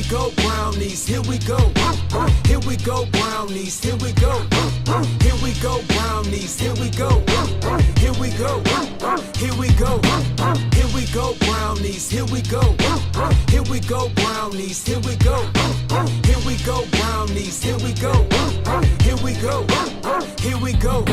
go, brownies, here we go. Here we go, brownies, here we go. Here we go, brownies, here we go. Here we go, here we go. Here we go, brownies, here we go. Here we go, brownies, here we go. Here we go, brownies, here we go. Here we go, here we go.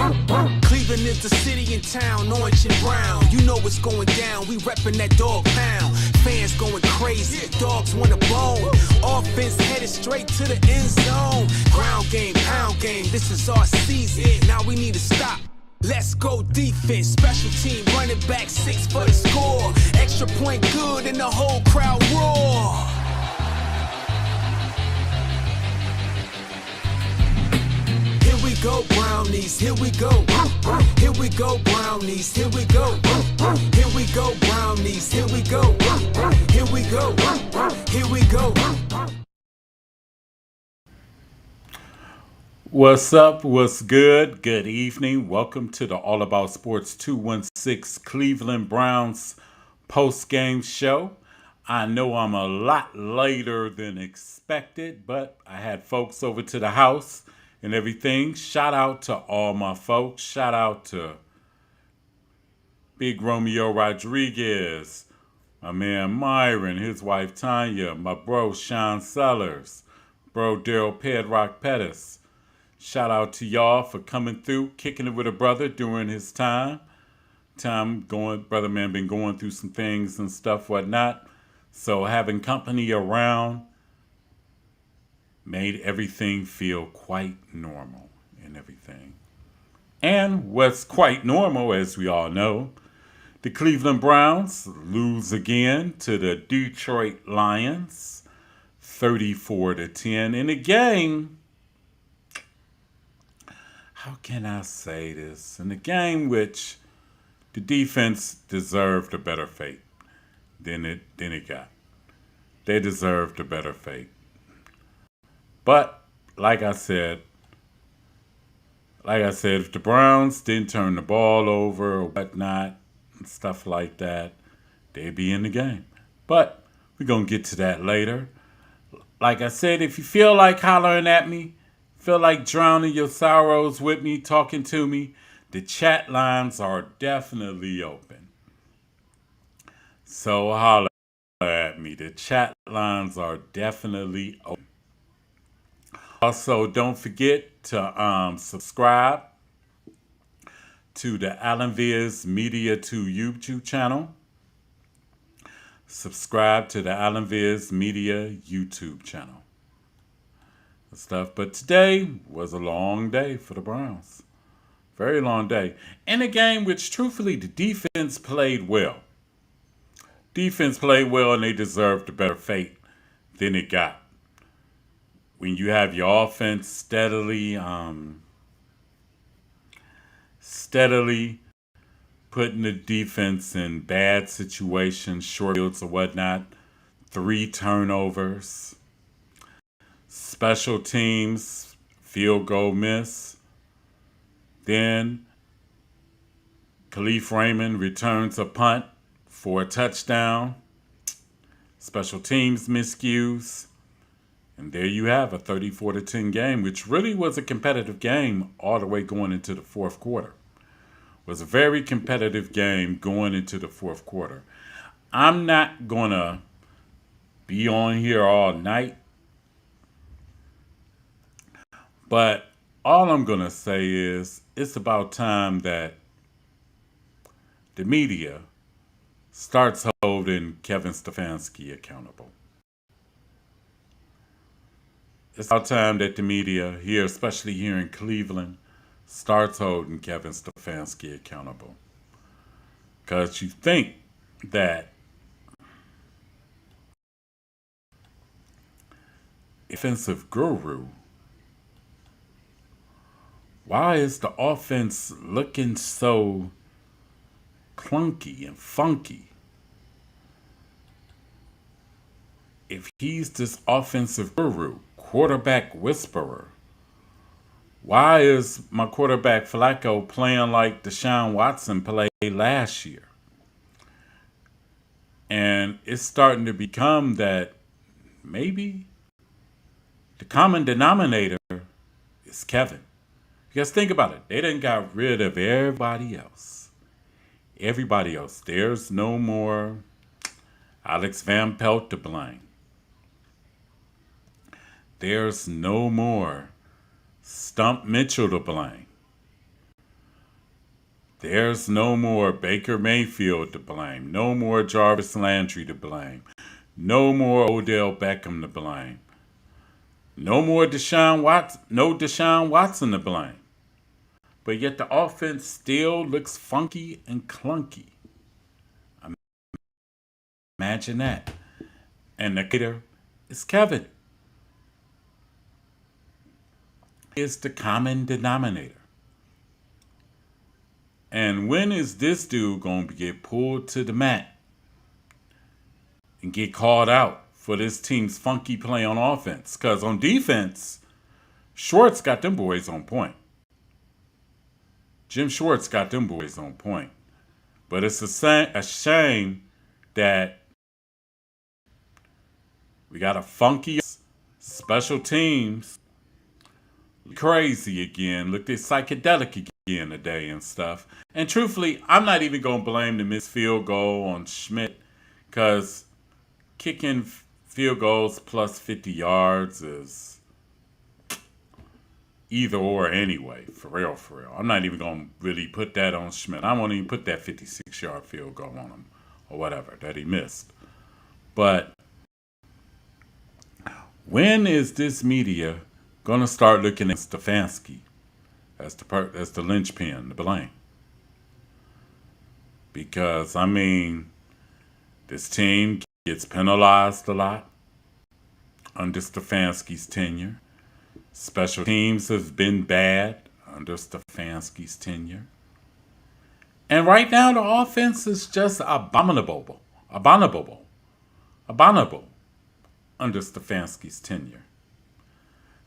Cleveland is the city and town, orange and brown. You know what's going down, we reppin' that dog pound. Fans going crazy, dogs want a bone. Offense headed straight to the end zone. Ground game, pound game, this is our season. Now we need to stop. Let's go defense, special team, running back 6 for the score. Extra point good and the whole crowd roar. Here we go, brownies, here we go. Here we go, brownies, here we go. Here we go, brownies, here we go. Here we go, here we go. What's up? What's good? Good evening. Welcome to the AllAboutSports216 Cleveland Browns post-game show. I know I'm a lot later than expected, but I had folks over to the house and everything. Shout out to all my folks. Shout out to Big Romeo Rodriguez, my man Myron, his wife Tanya, my bro Sean Sellers, bro Daryl Pedrock Pettis. Shout out to y'all for coming through, kicking it with a brother during his time. Brother man been going through some things and stuff, whatnot. So having company around made everything feel quite normal and everything. And what's quite normal, as we all know, the Cleveland Browns lose again to the Detroit Lions, 34-10 in a game. How can I say this? In a game which the defense deserved a better fate than it got. They deserved a better fate. But like I said, if the Browns didn't turn the ball over or whatnot and stuff like that, they'd be in the game. But we're gonna get to that later. Like I said, if you feel like hollering at me, feel like drowning your sorrows with me, talking to me, the chat lines are definitely open. So holler at me. The chat lines are definitely open. Also, don't forget to subscribe to the AllAboutSports Media 2 YouTube channel. Subscribe to the AllAboutSports Media YouTube channel. Stuff. But today was a long day for the Browns. Very long day. In a game which, truthfully, the defense played well. Defense played well and they deserved a better fate than it got. When you have your offense steadily putting the defense in bad situations, short fields or whatnot, 3 turnovers, special teams, field goal miss. Then Khalif Raymond returns a punt for a touchdown. Special teams miscues. And there you have a 34-10 game, which really was a competitive game all the way going into the fourth quarter. It was a very competitive game going into the fourth quarter. I'm not going to be on here all night, but all I'm going to say is it's about time that the media starts holding Kevin Stefanski accountable. It's about time that the media here, especially here in Cleveland, starts holding Kevin Stefanski accountable. Because you think that offensive guru, why is the offense looking so clunky and funky? If he's this offensive guru, quarterback whisperer, why is my quarterback Flacco playing like Deshaun Watson played last year? And it's starting to become that maybe the common denominator is Kevin. Because think about it. They done got rid of everybody else. Everybody else. There's no more Alex Van Pelt to blame. There's no more Stump Mitchell to blame. There's no more Baker Mayfield to blame. No more Jarvis Landry to blame. No more Odell Beckham to blame. No more Deshaun Watson to blame. But yet the offense still looks funky and clunky. Imagine that. And the kidder is Kevin. Is the common denominator. And when is this dude going to get pulled to the mat and get called out for this team's funky play on offense? Because on defense, Schwartz got them boys on point. Jim Schwartz got them boys on point. But it's a shame that we got a funky special teams crazy again. Looked at psychedelic again today and stuff. And truthfully, I'm not even going to blame the missed field goal on Schmidt because kicking field goals plus 50 yards is either or anyway, for real, for real. I'm not even going to really put that on Schmidt. I won't even put that 56-yard field goal on him or whatever that he missed. But when is this media going to start looking at Stefanski as the linchpin, the blame? Because, I mean, this team gets penalized a lot under Stefanski's tenure. Special teams have been bad under Stefanski's tenure. And right now, the offense is just abominable under Stefanski's tenure.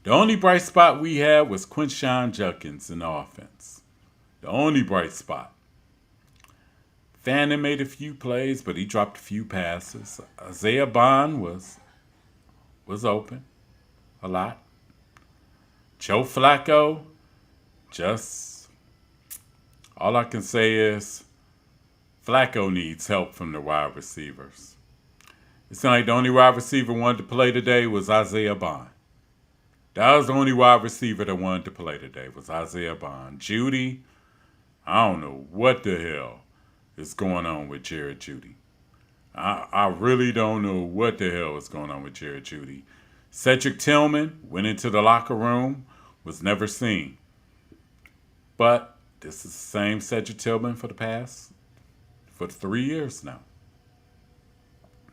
The only bright spot we had was Quinshon Judkins in the offense. The only bright spot. Fannin made a few plays, but he dropped a few passes. Isaiah Bond was open a lot. Joe Flacco, just all I can say is Flacco needs help from the wide receivers. It sounded like the only wide receiver wanted to play today was Isaiah Bond. That was the only wide receiver that wanted to play today was Isaiah Bond. Judy, I don't know what the hell is going on with Jared Judy. I really don't know what the hell is going on with Jared Judy. Cedric Tillman went into the locker room, was never seen. But this is the same Cedric Tillman for 3 years now.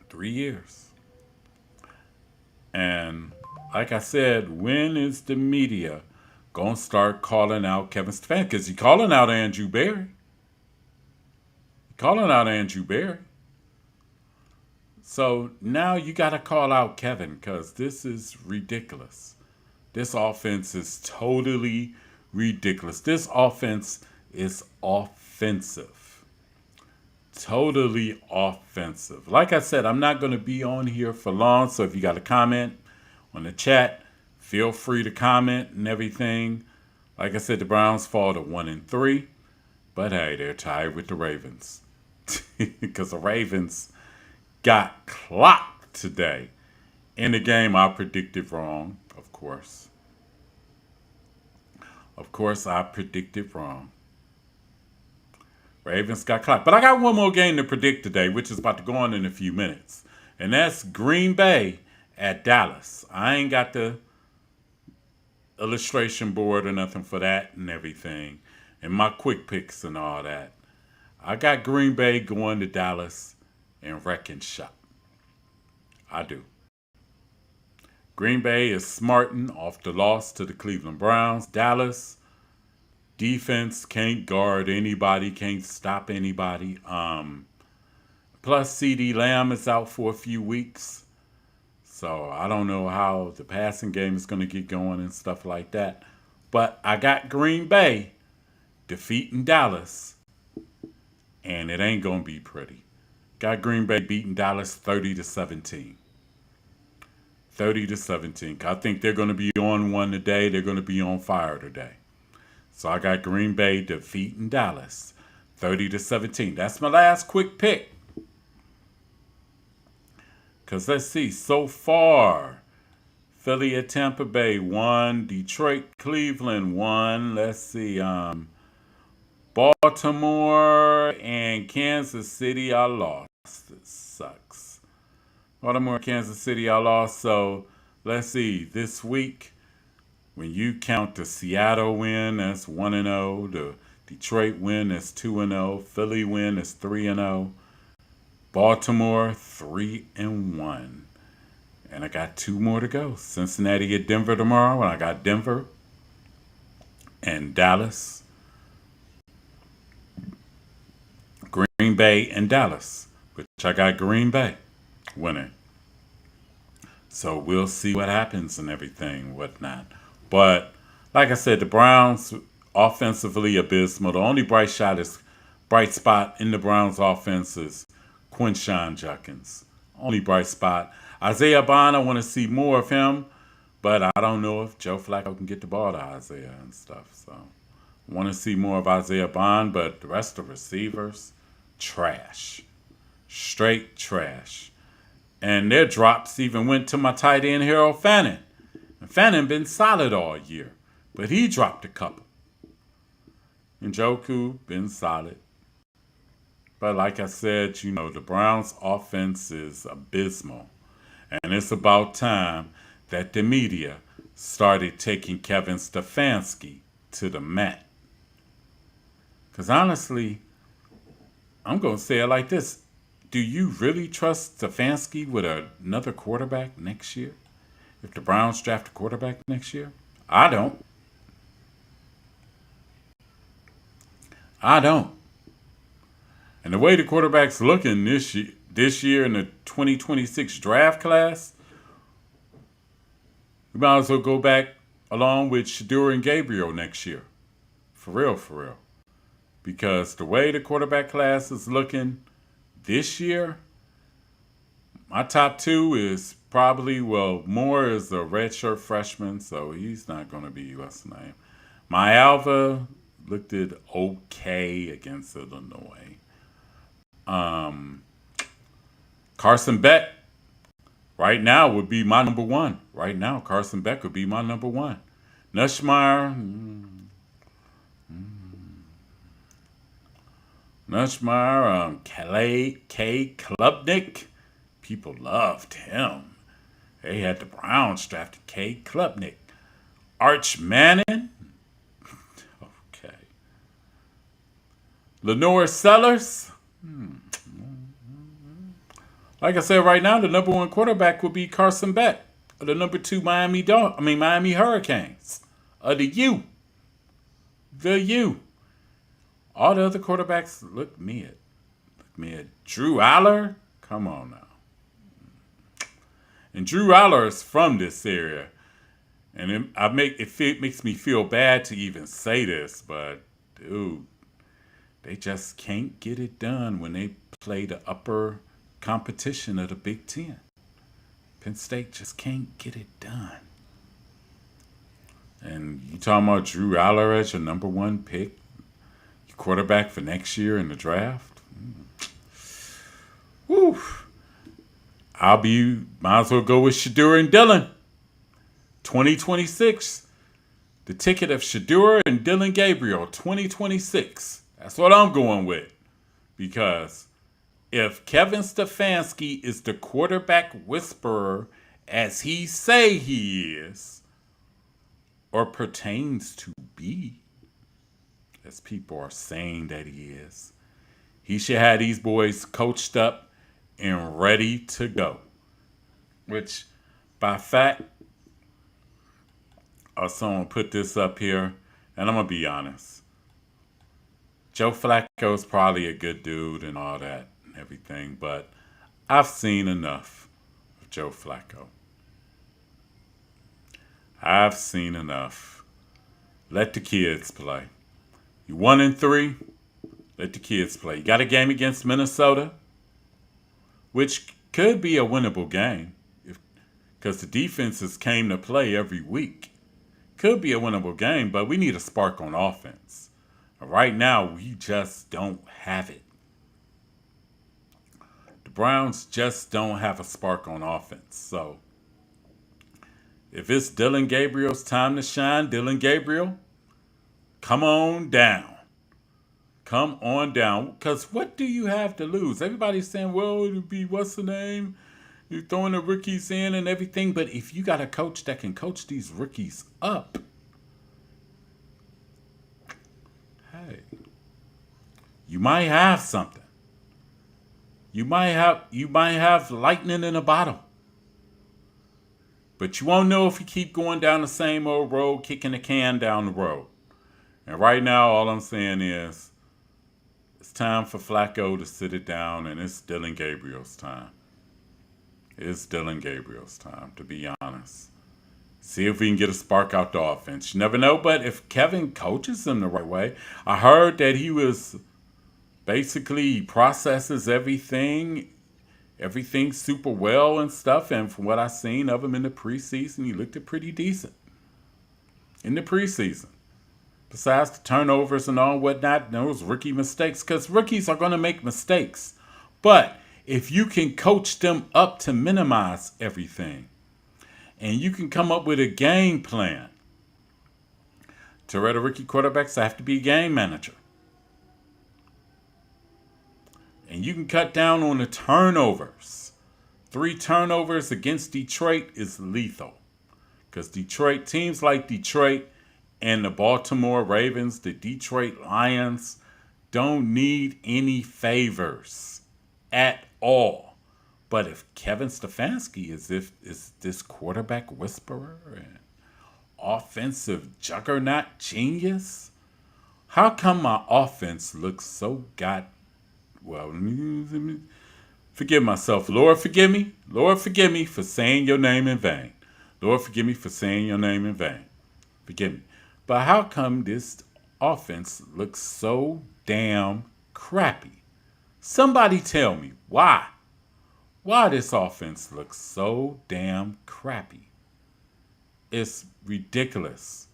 3 years. And like I said, when is the media going to start calling out Kevin Stefanski? Because he's calling out Andrew Berry. So now you got to call out Kevin because this is ridiculous. This offense is totally ridiculous. This offense is offensive. Totally offensive. Like I said, I'm not going to be on here for long, so if you got a comment on the chat, feel free to comment and everything. Like I said, the Browns fall to 1-3, but hey, they're tied with the Ravens because the Ravens got clocked today in the game I predicted wrong, of course. Of course, I predicted wrong. Ravens got clocked. But I got one more game to predict today, which is about to go on in a few minutes. And that's Green Bay at Dallas. I ain't got the illustration board or nothing for that and everything. And my quick picks and all that. I got Green Bay going to Dallas and wrecking shop. I do. Green Bay is smarting off the loss to the Cleveland Browns. Dallas defense can't guard anybody, can't stop anybody. Plus, CD Lamb is out for a few weeks. So I don't know how the passing game is going to get going and stuff like that. But I got Green Bay defeating Dallas. And it ain't going to be pretty. Got Green Bay beating Dallas 30-17. 30-17. I think they're going to be on one today. They're going to be on fire today. So I got Green Bay defeating Dallas 30-17. That's my last quick pick. Because let's see, so far, Philly at Tampa Bay won. Detroit, Cleveland won. Let's see, Baltimore and Kansas City, I lost. It sucks. Baltimore, Kansas City, I lost. So let's see, this week, when you count the Seattle win, that's 1-0. The Detroit win, that's 2-0. Philly win, that's 3-0. Baltimore, 3-1. And I got 2 more to go. Cincinnati at Denver tomorrow, and I got Denver and Dallas. Green Bay and Dallas, which I got Green Bay winning. So we'll see what happens and everything, whatnot. But like I said, the Browns offensively abysmal. The only bright spot in the Browns offense is Quinshon Judkins. Only bright spot. Isaiah Bond, I want to see more of him, but I don't know if Joe Flacco can get the ball to Isaiah and stuff. So I want to see more of Isaiah Bond, but the rest of the receivers, trash. Straight trash. And their drops even went to my tight end, Harold Fannin. And Fannin been solid all year, but he dropped a couple. And Njoku been solid. But like I said, the Browns' offense is abysmal. And it's about time that the media started taking Kevin Stefanski to the mat. Because honestly, I'm going to say it like this. Do you really trust Stefanski with another quarterback next year? If the Browns draft a quarterback next year? I don't. And the way the quarterback's looking this year in the 2026 draft class, we might as well go back along with Shedeur and Gabriel next year. For real. Because the way the quarterback class is looking this year, my top 2 is probably, Moore is a redshirt freshman, so he's not going to be what's the name. My Alva looked it okay against Illinois. Carson Beck right now would be my number 1. Right now, Carson Beck would be my number 1. Nussmeier, K. Klubnik, people loved him. They had the Browns drafted K. Klubnik. Arch Manning, okay. Lenore Sellers, Like I said, right now the number 1 quarterback would be Carson Beck, or the number 2 Miami Hurricanes, or the U. All the other quarterbacks look mid. Drew Aller, come on now. And Drew Aller is from this area, and it makes me feel bad to even say this, but dude, they just can't get it done when they play the upper competition of the Big Ten. Penn State just can't get it done. And you talking about Drew Aller as your number 1 pick, your quarterback for next year in the draft? Woo! Might as well go with Shedeur and Dillon. 2026. The ticket of Shedeur and Dillon Gabriel, 2026. That's what I'm going with. Because if Kevin Stefanski is the quarterback whisperer as he say he is, or pertains to be, as people are saying that he is, he should have these boys coached up and ready to go. Which, by fact, someone put this up here, and I'm going to be honest. Joe Flacco is probably a good dude and all that and everything, but I've seen enough of Joe Flacco. I've seen enough. Let the kids play. You 1-3, let the kids play. You got a game against Minnesota, which could be a winnable game. If because the defenses came to play every week. Could be a winnable game, but we need a spark on offense. Right now, we just don't have it. The Browns just don't have a spark on offense. So, if it's Dylan Gabriel's time to shine, Dylan Gabriel, come on down. Come on down. Because what do you have to lose? Everybody's saying, well, it'll be, what's the name? You're throwing the rookies in and everything. But if you got a coach that can coach these rookies up, hey, you might have something. You might have lightning in a bottle. But you won't know if you keep going down the same old road, kicking the can down the road. And right now, all I'm saying is, it's time for Flacco to sit it down, and it's Dylan Gabriel's time. It's Dylan Gabriel's time, to be honest. See if we can get a spark out the offense. You never know, but if Kevin coaches him the right way, I heard that he was basically, he processes everything super well and stuff, and from what I seen of him in the preseason, he looked pretty decent in the preseason. Besides the turnovers and all whatnot, those rookie mistakes, because rookies are going to make mistakes. But if you can coach them up to minimize everything, and you can come up with a game plan, Toretto rookie quarterbacks have to be a game manager. And you can cut down on the turnovers. 3 turnovers against Detroit is lethal. Because teams like Detroit and the Baltimore Ravens, the Detroit Lions, don't need any favors at all. But if Kevin Stefanski is this quarterback whisperer and offensive juggernaut genius, how come my offense looks so well, let me forgive myself. Lord, forgive me. Lord, forgive me for saying your name in vain. Lord, forgive me for saying your name in vain. Forgive me. But how come this offense looks so damn crappy? Somebody tell me why. Why this offense looks so damn crappy. It's ridiculous.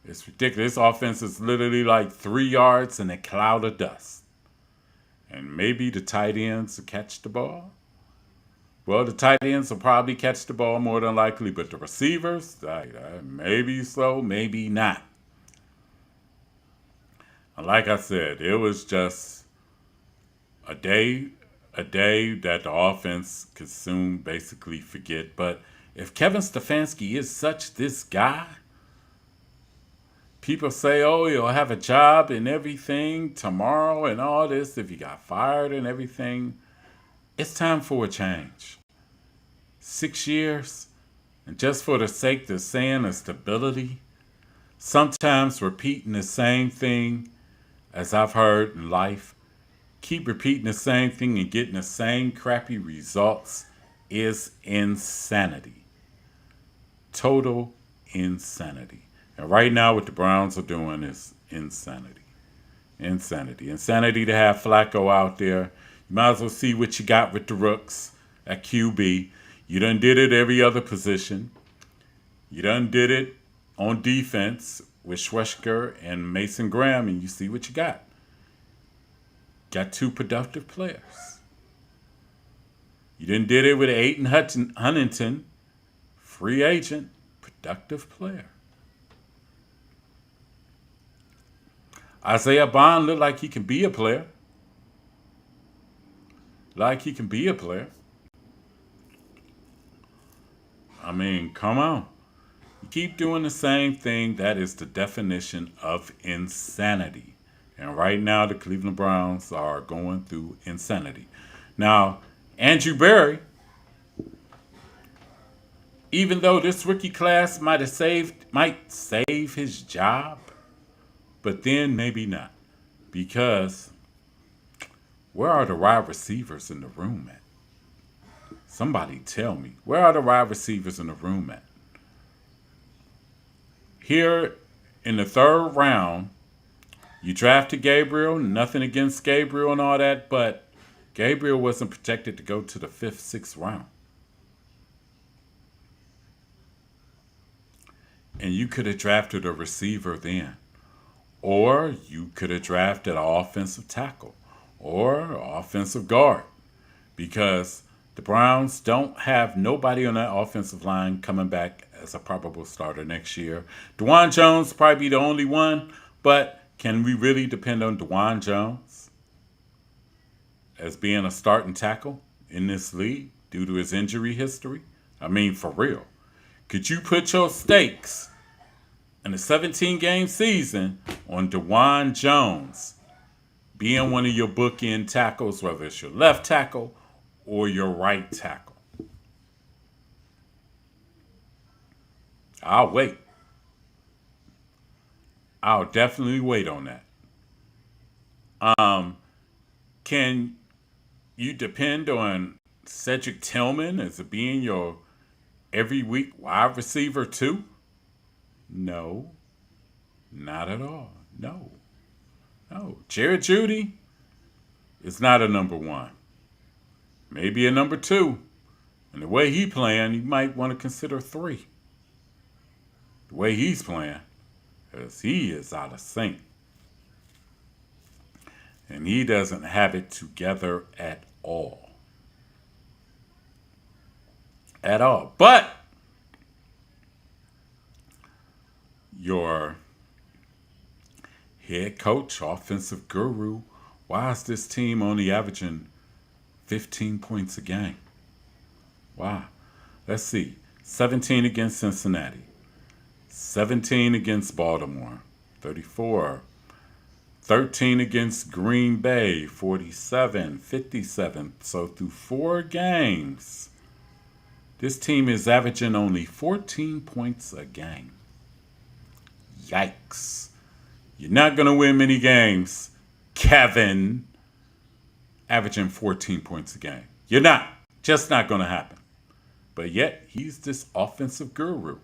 It's ridiculous. This offense is literally like 3 yards in a cloud of dust. And maybe the tight ends will catch the ball. Well, the tight ends will probably catch the ball more than likely, but the receivers, maybe so, maybe not. And like I said, it was just a day that the offense could soon basically forget. But if Kevin Stefanski is this guy, people say, oh, he'll have a job and everything tomorrow and all this if he got fired and everything. It's time for a change. 6 years, and just for the sake of saying of stability, sometimes repeating the same thing, as I've heard in life, keep repeating the same thing and getting the same crappy results is insanity. Total insanity. And right now what the Browns are doing is insanity. Insanity to have Flacco out there. You might as well see what you got with the rooks at QB. You done did it every other position. You done did it on defense with Schwesker and Mason Graham, and you see what you got. Got 2 productive players. You done did it with Aiden Huntington, free agent, productive player. Isaiah Bond looked like he can be a player. I mean, come on. You keep doing the same thing. That is the definition of insanity. And right now, the Cleveland Browns are going through insanity. Now, Andrew Berry, even though this rookie class might save his job, but then maybe not. Because where are the wide receivers in the room at? Somebody tell me. Where are the wide receivers in the room at? Here in the 3rd round, you drafted Gabriel. Nothing against Gabriel and all that, but Gabriel wasn't protected to go to the 5th, 6th round. And you could have drafted a receiver then. Or you could have drafted an offensive tackle or offensive guard because the Browns don't have nobody on that offensive line coming back as a probable starter next year. DeJuan Jones probably be the only one, but can we really depend on DeJuan Jones as being a starting tackle in this league due to his injury history? I mean, for real. Could you put your stakes in a 17-game season on DeJuan Jones being one of your bookend tackles, whether it's your left tackle or your right tackle? I'll wait. I'll definitely wait on that. Can you depend on Cedric Tillman as being your every week wide receiver too? No, not at all. No, no. Jared Judy is not a number one. Maybe a number two. And the way he playing, you might want to consider three. The way he's playing, because he is out of sync. And he doesn't have it together at all. At all. But your head coach, offensive guru, why is this team only averaging 15 points a game? Why? Let's see. 17 against Cincinnati. 17 against Baltimore. 34. 13 against Green Bay. 47. 57. So through 4 games, this team is averaging only 14 points a game. Yikes. You're not going to win many games, Kevin, averaging 14 points a game. You're not. Just not going to happen. But yet, he's this offensive guru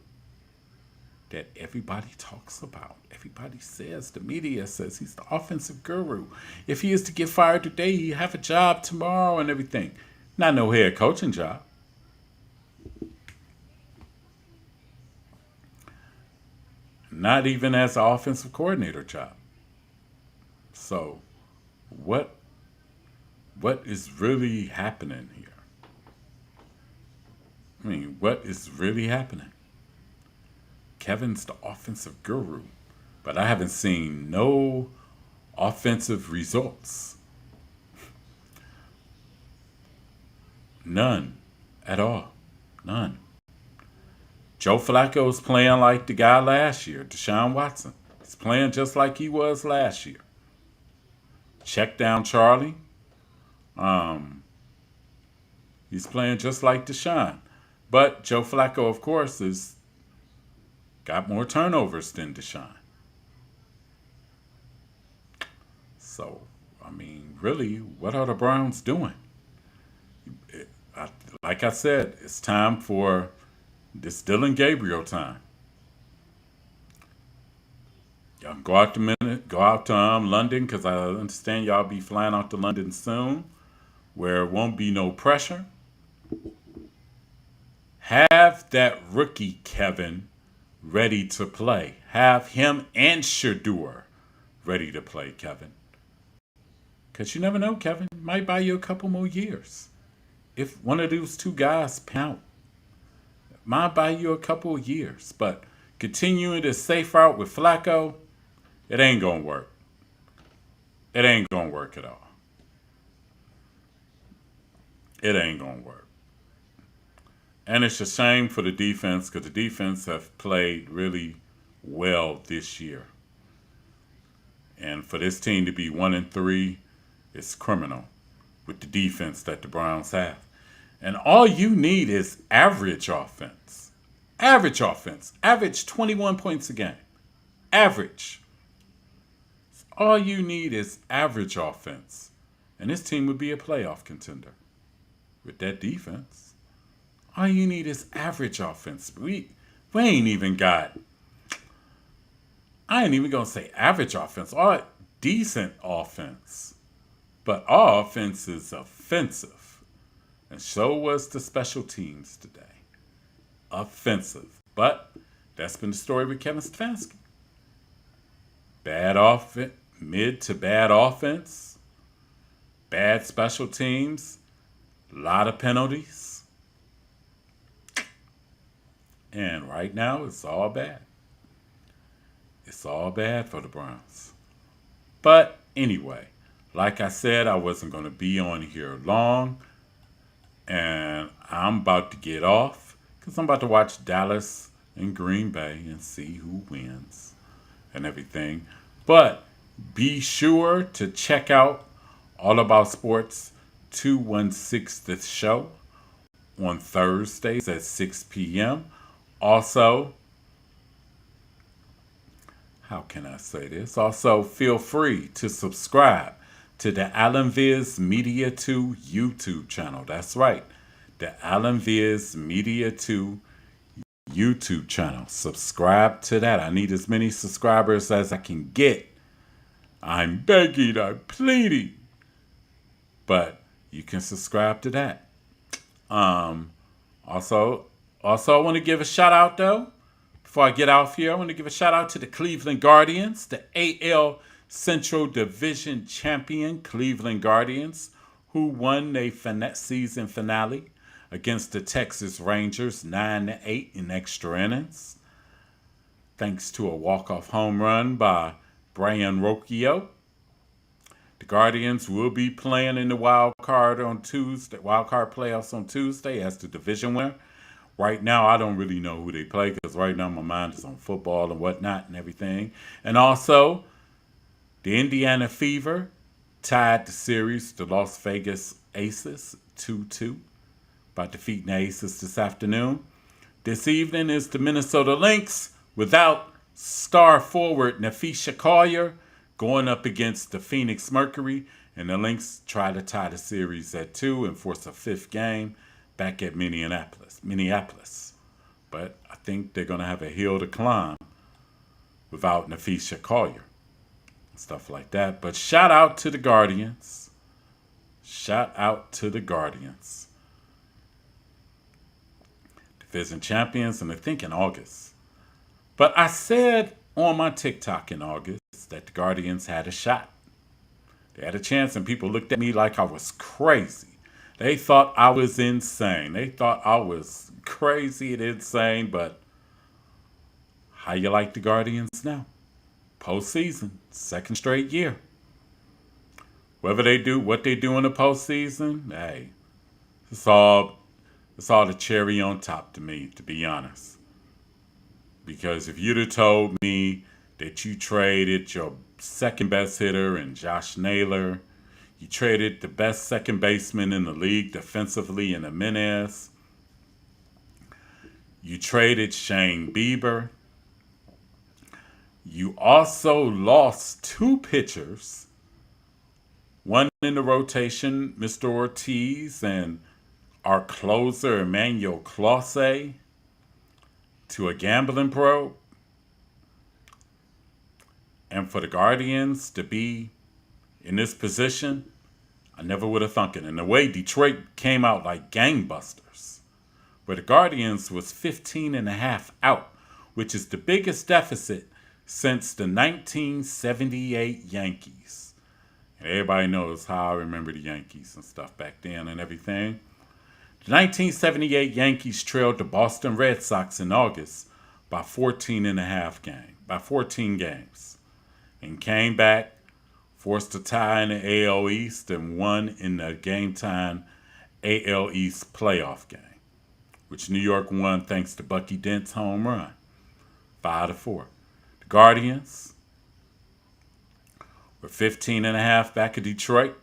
that everybody talks about. Everybody says, the media says he's the offensive guru. If he is to get fired today, he'll have a job tomorrow and everything. Not no head coaching job. Not even as an offensive coordinator job. So, what is really happening here? I mean, what is really happening? Kevin's the offensive guru, but I haven't seen no offensive results. None at all. None. Joe Flacco's playing like the guy last year, Deshaun Watson. He's playing just like he was last year. Check down Charlie. He's playing just like Deshaun. But Joe Flacco, of course, has got more turnovers than Deshaun. So, I mean, really, what are the Browns doing? Like I said, it's time for this Dylan Gabriel time. Y'all go out to London, because I understand y'all be flying out to London soon, where it won't be no pressure. Have that rookie Kevin ready to play. Have him and Shador ready to play, Kevin. Because you never know, Kevin. It might buy you a couple more years. If one of those two guys pout, it might buy you a couple of years. But continuing the safe route with Flacco, it ain't going to work. It ain't going to work at all. It ain't going to work. And it's a shame for the defense, because the defense have played really well this year. And for this team to be 1-3, it's criminal with the defense that the Browns have. And all you need is average offense. Average offense. Average 21 points a game. Average. All you need is average offense. And this team would be a playoff contender with that defense. All you need is average offense. We ain't even got, I ain't even going to say average offense. All decent offense. But our offense is offensive. And so was the special teams today. Offensive. But That's been the story with Kevin Stefanski. Bad offense, mid to bad offense, bad special teams, a lot of penalties. And right now, it's all bad. It's all bad for the Browns. But anyway, like I said, I wasn't going to be on here long. And I'm about to get off because I'm about to watch Dallas and Green Bay and see who wins and everything. But be sure to check out All About Sports 216 the show on Thursdays at 6 p.m. Also, how can I say this? Also, feel free to subscribe to the Alan Viz Media 2 YouTube channel. That's right, the Alan Viz Media 2 YouTube channel. Subscribe to that. I need as many subscribers as I can get. I'm begging, I'm pleading. But you can subscribe to that. Also, I want to give a shout out though. Before I get off here, I want to give a shout out to the Cleveland Guardians, the AL Central Division champion Cleveland Guardians, who won their season finale against the Texas Rangers 9-8 in extra innings, thanks to a walk-off home run by Brian Rocchio. The Guardians will be playing in the wild card playoffs on Tuesday as the division winner. Right now, I don't really know who they play because right now my mind is on football and whatnot and everything. And also, the Indiana Fever tied the series, the Las Vegas Aces, 2-2 by defeating the Aces this afternoon. This evening is the Minnesota Lynx without star forward Nafisha Collier going up against the Phoenix Mercury. And the Lynx try to tie the series at 2 and force a fifth game back at Minneapolis. But I think they're going to have a hill to climb without Nafisha Collier. Stuff like that. But shout out to the Guardians. Shout out to the Guardians. Division champions, and I think in August. But I said on my TikTok in August that the Guardians had a shot. They had a chance, and people looked at me like I was crazy. They thought I was insane. They thought I was crazy and insane, but how you like the Guardians now? Postseason, second straight year. Whatever they do, what they do in the postseason, hey, it's all the cherry on top to me, to be honest. Because if you'd have told me that you traded your second best hitter in Josh Naylor, you traded the best second baseman in the league defensively in Jimenez, you traded Shane Bieber, you also lost two pitchers, one in the rotation, Mr. Ortiz, and our closer, Emmanuel Clase, to a gambling probe. And for the Guardians to be in this position, I never would have thunk it. And the way Detroit came out like gangbusters, where the Guardians was 15.5 out, which is the biggest deficit since the 1978 Yankees. And everybody knows how I remember the Yankees and stuff back then and everything. The 1978 Yankees trailed the Boston Red Sox in August by 14 games. And came back, forced a tie in the AL East, and won in the game-time AL East playoff game, which New York won thanks to Bucky Dent's home run, 5-4. The Guardians were 15.5 back at Detroit,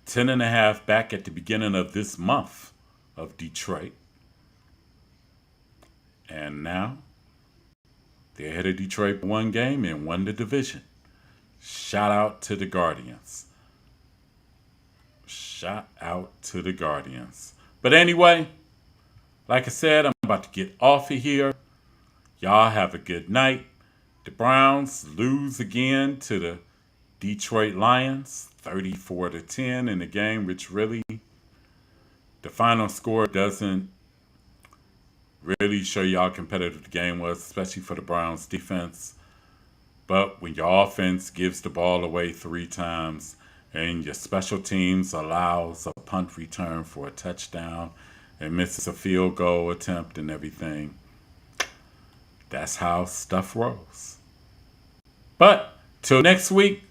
10.5 back at the beginning of this month of Detroit, and now they ahead of Detroit one game and won the division. Shout out to the Guardians. Shout out to the Guardians. But anyway, like I said, I'm about to get off of here. Y'all have a good night. The Browns lose again to the Detroit Lions, 34-10 in the game, which really, the final score doesn't really show you how competitive the game was, especially for the Browns defense. But when your offense gives the ball away 3 times and your special teams allows a punt return for a touchdown and misses a field goal attempt and everything, that's how stuff rolls. But till next week,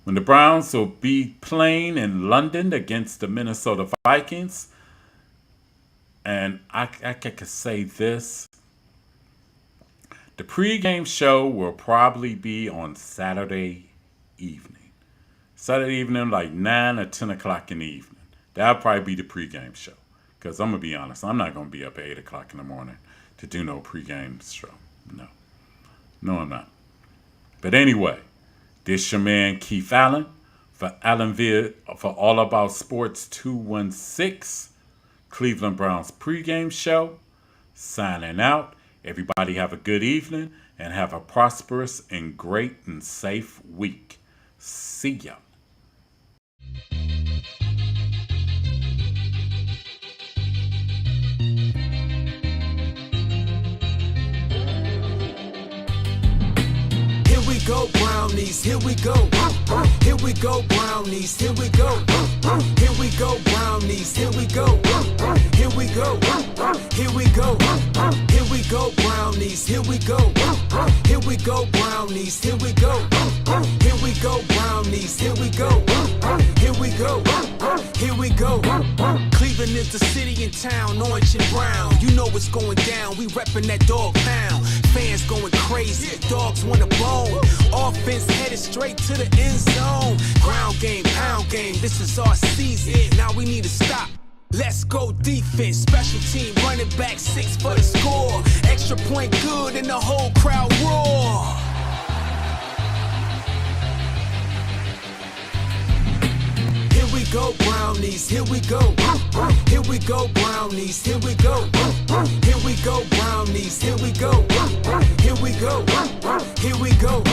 when the Browns will be playing in London against the Minnesota Vikings, and I could say this, the pregame show will probably be on Saturday evening. Saturday evening, like 9 or 10 o'clock in the evening. That'll probably be the pregame show. Because I'm going to be honest, I'm not going to be up at 8 o'clock in the morning to do no pregame show. No. No, I'm not. But anyway, this your man Keith Allen for AllAboutSports216, Cleveland Browns pregame show. Signing out. Everybody have a good evening and have a prosperous and great and safe week. See ya. Here we go, brownies, here we go. Here we go, brownies, here we go. Here we go, brownies, here we go. Here we go, here we go. Here we go, brownies, here we go. Here we go, brownies, here we go. Here we go, brownies, here we go. Here we go, here we go. Cleveland is the city and town, orange and brown. You know what's going down, we reppin' that dog pound. Fans going crazy, dogs want a bone. Offense headed straight to the end zone. Ground game, pound game, this is our season. Now we need to stop. Let's go defense, special team, running back 6 for the score. Extra point good and the whole crowd roar. Here we go, brownies, here we go. Here we go, brownies, here we go. Here we go, brownies, here we go. Here we go, here we go.